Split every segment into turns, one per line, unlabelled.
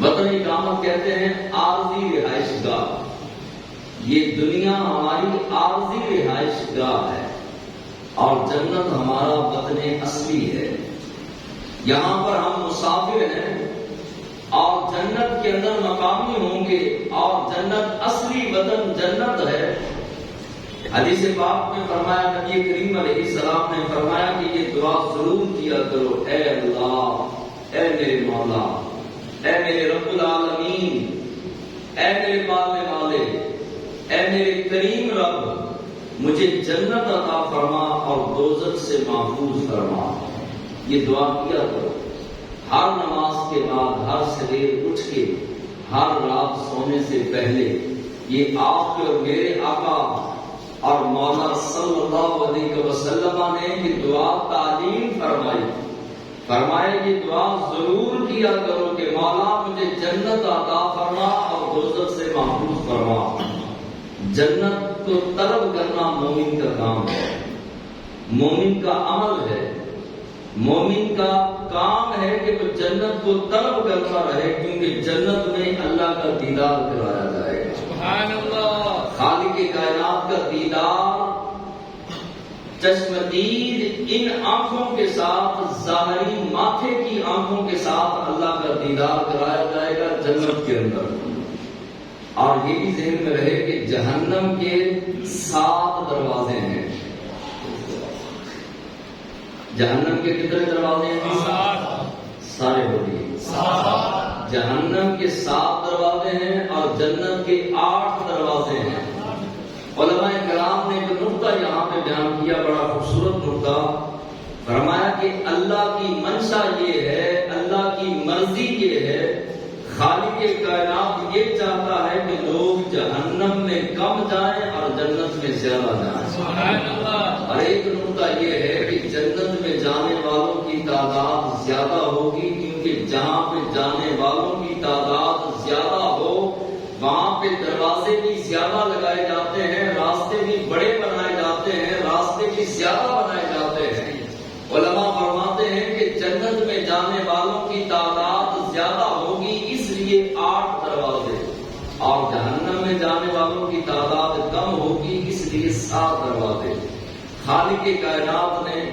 وطن اقامت کہتے ہیں عارضی رہائش گاہ. یہ دنیا ہماری عارضی رہائش گاہ ہے اور جنت ہمارا وطن اصلی ہے. یہاں پر ہم مسافر ہیں اور جنت کے اندر مقامی ہوں گے اور جنت اصلی وطن جنت ہے. حدیث پاک میں فرمایا، نبی کریم علیہ السلام نے فرمایا کہ یہ دعا ضرور کیا کرو، اے اللہ، اے میرے مولا، اے میرے رب العالمین، اے میرے پالنے والے، اے میرے کریم رب، مجھے جنت عطا فرما اور دوزخ سے محفوظ فرما. یہ دعا کیا کرو ہر نماز کے بعد، ہر سویر اٹھ کے، ہر رات سونے سے پہلے. یہ آپ کے اور میرے آقا اور مولا صلی اللہ علیہ وسلم نے یہ دعا تعلیم فرمائی. فرمائے یہ دعا ضرور کیا کرو کہ مولا مجھے جنت عطا فرما اور دوزخ سے محفوظ فرما. جنت کو طلب کرنا مومن کا کام ہے، مومن کا عمل ہے، مومن کا کام ہے کہ وہ جنت کو طلب کرتا رہے، کیونکہ جنت میں اللہ کا دیدار کرایا جائے گا. سبحان اللہ. خالق کائنات کا دیدار چشمدید ان آنکھوں کے ساتھ، ظاہری ماتھے کی آنکھوں کے ساتھ اللہ کا دیدار کرایا جائے گا جنت کے اندر. اور یہ بھی ذہن میں رہے کہ جہنم کے 7 دروازے ہیں. جہنم کے کتنے دروازے ہیں؟ سارے ہوگی. جہنم کے 7 دروازے ہیں اور جنت کے 8 دروازے ہیں. علماء کرام نے جو نقطہ یہاں پہ بیان کیا، بڑا خوبصورت نقطہ فرمایا کہ اللہ کی منشا یہ ہے، اللہ کی مرضی یہ ہے، خالق کائنات یہ چاہتا ہے کہ لوگ جہنم میں کم جائیں اور جنت میں زیادہ جائیں. سبحان اللہ. اور ایک نقطہ یہ ہے کہ جنت میں جانے والوں کی تعداد زیادہ ہوگی، کیونکہ جہاں پہ جانے والوں کی تعداد زیادہ ہو وہاں پہ دروازے بھی زیادہ لگائے جاتے ہیں، راستے بھی بڑے بنائے جاتے ہیں، راستے بھی زیادہ بنائے جاتے ہیں. علماء فرماتے ہیں کہ جنت میں جانے والوں کی تعداد زیادہ ہوگی، اس لیے 8 دروازے، اور جہنم میں جانے والوں کی تعداد کم ہوگی، اس لیے 7 دروازے. خالق کائنات نے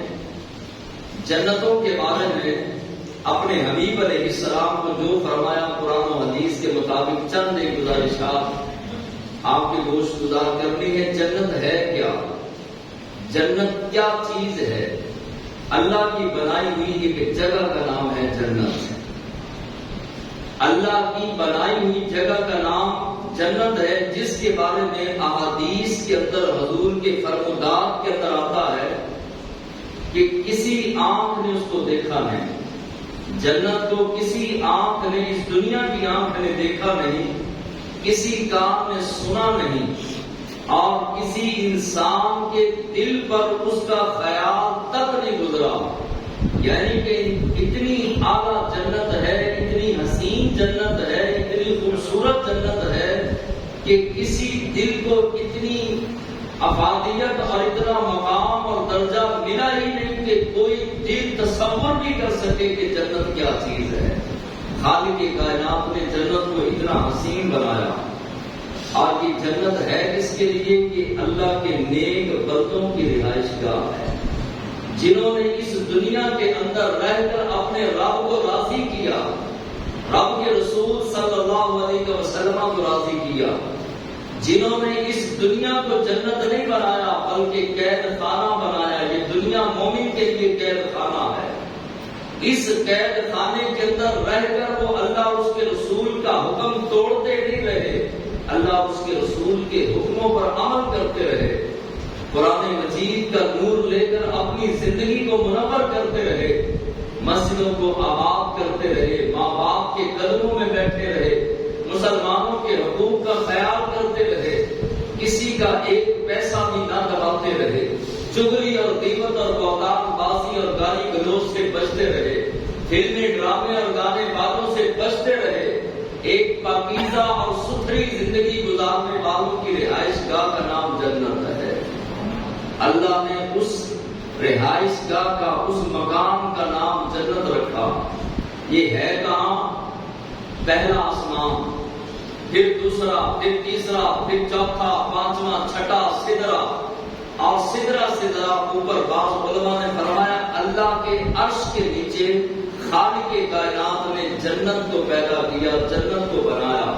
جنتوں کے بارے میں اپنے حبیب علیہ السلام کو جو فرمایا قرآن و حدیث کے مطابق چند ایک گزارشات آپ کے گوشت گزار کرنی ہے. جنت ہے کیا؟ جنت کیا چیز ہے؟ اللہ کی بنائی ہوئی ایک جگہ کا نام ہے جنت. اللہ کی بنائی ہوئی جگہ کا نام جنت ہے، جس کے بارے میں احادیث کے اندر حضور کے فرمودات کے اندر آتا ہے کہ کسی آنکھ نے اس کو دیکھا نہیں. جنت کو کسی آنکھ نے، اس دنیا کی آنکھ نے دیکھا نہیں، کسی کان نے سنا نہیں، اور کسی انسان کے دل پر اس کا خیال تک نہیں گزرا. یعنی کہ اتنی اعلیٰ جنت ہے، اتنی حسین جنت ہے، اتنی خوبصورت جنت ہے کہ کسی دل کو اتنی افادیت اور اتنا مقام اور درجہ ملا ہی نہیں کہ کوئی دل تصور بھی کر سکے کہ جنت کیا چیز ہے. خالق کائنات نے جنت کو اتنا حسین بنایا. اور یہ جنت ہے اس کے لیے کہ اللہ کے نیک بندوں کی رہائش گاہ ہے، جنہوں نے اس دنیا کے اندر رہ کر اپنے رب کو راضی کیا، رب کے رسول صلی اللہ علیہ وسلم کو راضی کیا، جنہوں نے اس دنیا کو جنت نہیں بنایا بلکہ قید خانہ بنایا. یہ دنیا مومن کے لیے قید خانہ ہے. اس قید خانے کے اندر رہ کر وہ اللہ اور اس کے رسول کا حکم توڑتے نہیں رہے، اللہ اور اس کے رسول کے حکموں پر عمل کرتے رہے، قرآن مجید کا نور لے کر اپنی زندگی کو منور کرتے رہے، مسجدوں کو آباد کرتے رہے، ماں باپ کے قدموں میں بیٹھے رہے، مسلمانوں کے حقوق کا خیال کرتے رہے، کسی کا ایک پیسہ بھی نہ دباتے رہے، چغلی اور غیبت اور بہتان بازی اور گالی گلوچ سے بچتے رہے، فلمی ڈرامے اور گانے بازوں سے بچتے رہے. ایک پاکیزہ اور ستھری زندگی گزارنے والوں کی رہائش گاہ کا نام جنت ہے. اللہ نے اس رہائش گاہ کا، اس مقام کا نام جنت رکھا. یہ ہے کہاں؟ پہلا آسمان، پھر دوسرا، پھر تیسرا، پھر چوتھا، پانچواں، چھٹا سدرا، اور سدرا اوپر بعض علماء نے فرمایا اللہ کے عرش کے نیچے خالق کائنات نے جنت کو پیدا کیا، جنت کو بنایا۔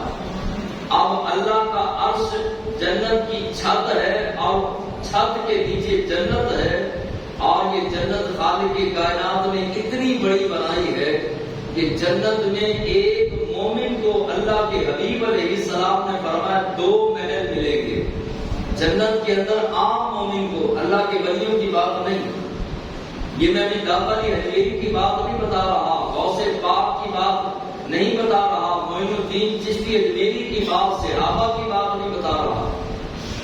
اب اللہ کا عرش جنت کی چھت ہے اور چھت کے نیچے جنت ہے، اور یہ جنت خالق کائنات نے اتنی بڑی بنائی ہے کہ جنت میں ایک مومن کو اللہ کے حبیب علیہ السلام نے فرمایا 2 محل ملیں گے جنت کے اندر۔ عام مومن کو، اللہ کے ولیوں کی بات نہیں، یہ میں بھی داتا علی حجویری کی بات نہیں بتا رہا، غوث پاک کی بات نہیں بتا رہا، معین الدین چشتی اجمیری کی بات، صحابہ کی بات نہیں بتا رہا،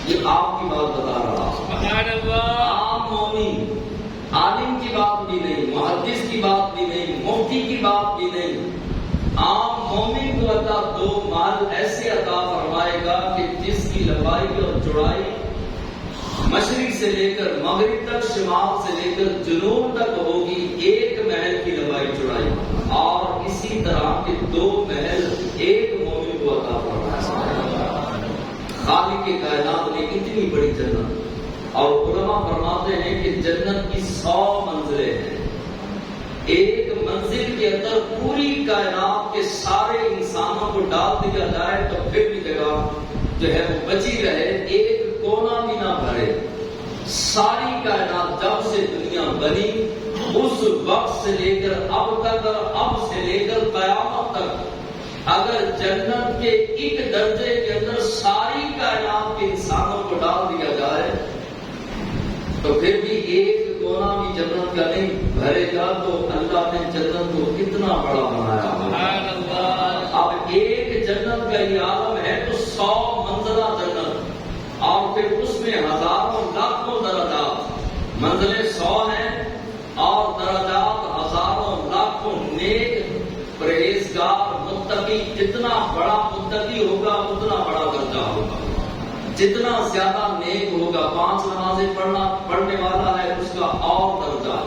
یہ آپ کی بات بتا رہا۔ سبحان اللہ۔ عام مومن، عالم کی بات بھی نہیں، محدث کی بات بھی نہیں، مفتی کی بات بھی نہیں، عام مومن کو اللہ 2 مال ایسے عطا فرمائے گا کہ جس کی لمبائی اور چوڑائی مشرق سے لے کر مغرب تک، شمال سے لے کر جنوب تک ہوگی، 1 محل کی لمبائی چوڑائی، اور اسی طرح کے 2 محل ایک مومن کو عطا فرمایا۔ خالق کائنات نے اتنی بڑی جنت، اور علماء فرماتے ہیں کہ جنت کی 100 منزلیں ہیں، ایک منزل کے اندر پوری کائنات کے سارے انسانوں کو ڈال دیا جائے تو پھر بھی جگہ جو ہے وہ بچی رہے، ایک کونا بھی نہ بھرے۔ ساری کائنات جب سے دنیا بنی اس وقت سے لے کر اب تک، اور اب سے لے کر قیامت تک، اگر جنت کے ایک درجے کے اندر ساری کائنات کے انسانوں کو ڈال دیا جائے تو پھر بھی ایک کونا بھی جنت کا نہیں بھرے گا، تو اللہ نے جنت کو کتنا بڑا بنایا ہوگا۔ اب ایک جنت کا یہ عالم ہے تو 100 منزلہ جنت، اور پھر اس میں ہزاروں لاکھوں درجات، منزلیں 100 ہیں اور درجات ہزاروں لاکھوں۔ نیک، پرہیزگار، متقی، جتنا بڑا متقی ہوگا اتنا بڑا درجہ ہوگا، جتنا زیادہ نیک ہوگا، 5 نمازیں پڑھنے والا ہے اس کا اور درجہ،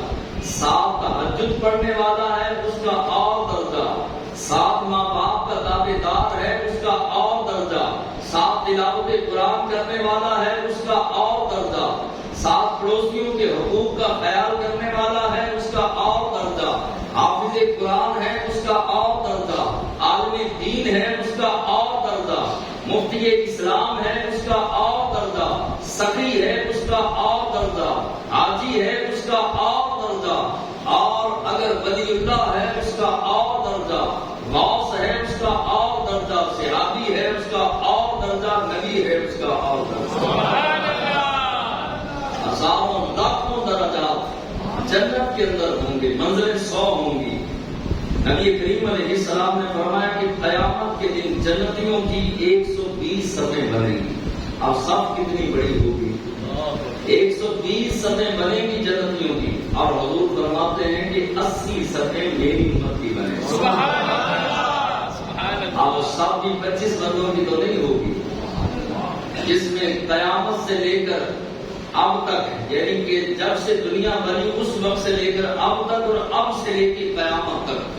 7 تہجد پڑھنے والا ہے اس کا اور درجہ، 7 ماں باپ کا تابع دار ہے اس کا اور درجہ، 7 تلاوت قرآن کرنے والا ہے اس کا اور درجہ، 7 پڑوسیوں کے حقوق کا خیال کرنے والا ہے اس کا اور درجہ، حافظ قرآن ہے اس کا اور درجہ، عالم دین ہے اس کا اور درجہ، مفتی اسلام ہے اس کا اور درجہ، سخی ہے اس کا اور درجہ، حاجی ہے اس کا اور درجہ، اور اگر ولی اللہ ہے اس کا اور درجہ، غوث ہے اس کا اور درجہ، صحابی ہے اس کا اور درجہ، نبی ہے اس کا اور درجہ۔ ہزاروں لاکھوں درجات جنت کے اندر ہوں گے، منزلیں 100 ہوں گی۔ نبی کریم علیہ السلام نے فرمایا کہ قیامت کے دن جنتیوں کی 120 صفیں بنیں گی۔ اب صف کتنی بڑی ہوگی؟ 120 صفیں بنیں گی جنتیوں کی، اور حضور فرماتے ہیں کہ 80 صفیں میری امت کی بنیں گی۔ اب صف بھی 25 بندوں کی تو نہیں ہوگی، جس میں قیامت سے لے کر اب تک، یعنی کہ جب سے دنیا بنی اس وقت سے لے کر اب تک، اور اب سے لے کے قیامت تک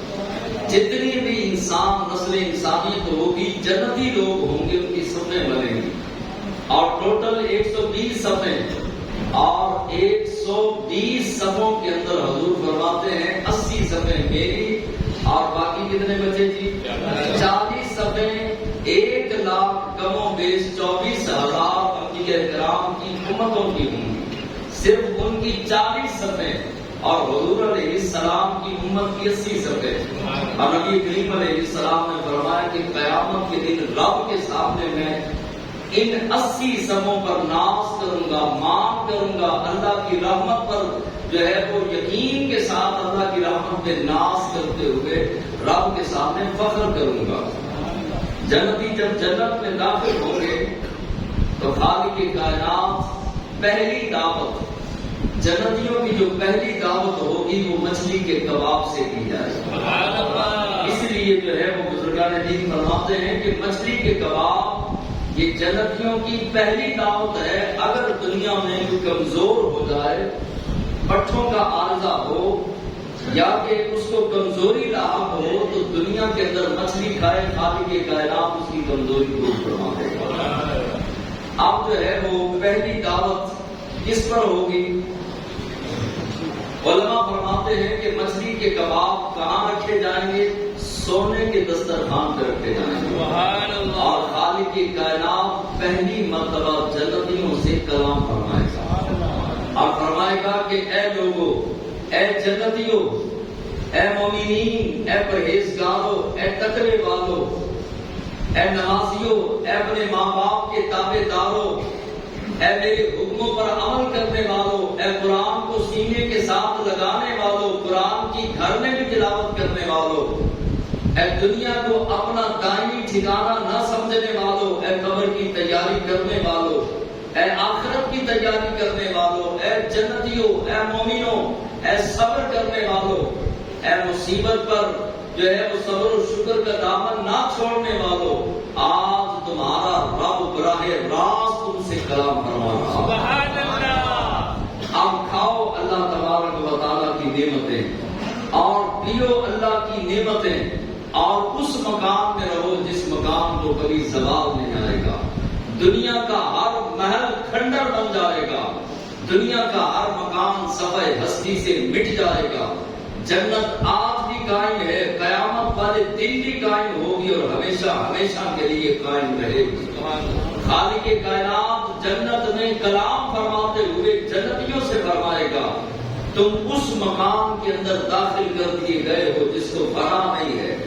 جتنی بھی انسان نسل انسانیت ہوگی، جنتی لوگ ہوں گے، ان کی صفیں بنیں گی، اور ٹوٹل 120 صفیں، اور 120 صفوں کے اندر حضور فرماتے ہیں 80 صفیں میری، اور باقی کتنے بچے جی؟ 40 صفیں 1 لاکھ کم و بیش 24,000 انبیاء کرام کی امتوں کی ہوں گی، صرف ان کی 40 صفیں، اور حضور علیہ السلام کی امت کی 80 صفیں۔ اور نبی کریم علیہ السلام نے فرمایا کہ قیامت کے دن رب کے سامنے میں ان 80 صفوں پر ناز کروں گا، مان کروں گا، اللہ کی رحمت پر جو ہے وہ یقین کے ساتھ اللہ کی رحمت پہ ناز کرتے ہوئے رب کے سامنے فخر کروں گا۔ جنتی جب جنت میں داخل ہوں گے تو خالق کائنات پہلی دعوت، جنتیوں کی جو پہلی دعوت ہوگی وہ مچھلی کے کباب سے کی جائے۔ اس لیے جو ہے وہ بزرگان دین فرماتے ہیں کہ مچھلی کے کباب یہ جنتیوں کی پہلی دعوت ہے۔ اگر دنیا میں کوئی کمزور ہو جائے، پٹھوں کا عارضہ ہو، یا کہ اس کو کمزوری لاحق ہو تو دنیا کے اندر مچھلی کھائے، خالق کائنات اس کی کمزوری کو فرما دے گا۔ اب جو ہے وہ پہلی دعوت کس پر ہوگی؟ علماء فرماتے ہیں کہ مچھلی کے کباب کہاں رکھے جائیں گے؟ سونے کے دسترخوان پہ رکھے جائیں گے، اور خالق کائنات پہلی مرتبہ جنتیوں سے کلام فرمائے گا اور فرمائے گا کہ اے لوگو، اے جنتیوں، اے مومنین، اے پرہیزگاروں، اے تقوی والوں، اے نمازیوں، اے اپنے ماں باپ کے تابع داروں، اے میرے حکموں پر عمل کرنے والوں، اے قرآن کو سینے کے ساتھ لگانے والوں، قرآن کی گھر میں بھی تلاوت کرنے والوں، اے دنیا کو اپنا دائمی ٹھکانہ نہ سمجھنے والوں، اے قبر کی تیاری کرنے والوں، اے آخرت کی تیاری کرنے والوں، اے جنتیوں، اے مومنوں، اے صبر کرنے والوں، اے مصیبت پر جو ہے وہ صبر و شکر کا دامن نہ چھوڑنے والوں، آج تمہارا رب براہ راست تم سے کلام فرما رہا ہے۔ سبحان اللہ۔ اب کھاؤ اللہ تبارک و تعالیٰ کی نعمتیں اور پیو اللہ کی نعمتیں، اور اس مقام میں رہو جس مقام کو کبھی زوال نہیں آئے گا۔ دنیا کا ہر محل کھنڈر بن جائے گا، دنیا کا ہر مقام صفحہ ہستی سے مٹ جائے گا۔ جنت آج بھی قائم ہے، قیامت والے دن بھی قائم ہوگی اور ہمیشہ ہمیشہ کے لیے قائم رہے گی۔ خالق کائنات جنت میں کلام فرماتے ہوئے جنتیوں سے فرمائے گا، تم اس مقام کے اندر داخل کر دیے گئے ہو جس کو فنا نہیں ہے،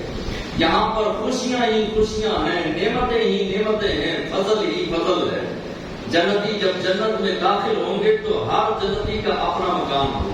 یہاں پر خوشیاں ہی خوشیاں ہیں، نعمتیں ہی نعمتیں ہیں، فضل ہی فضل ہے۔ جنتی جب جنت میں داخل ہوں گے تو ہر جنتی کا اپنا مقام ہوگا۔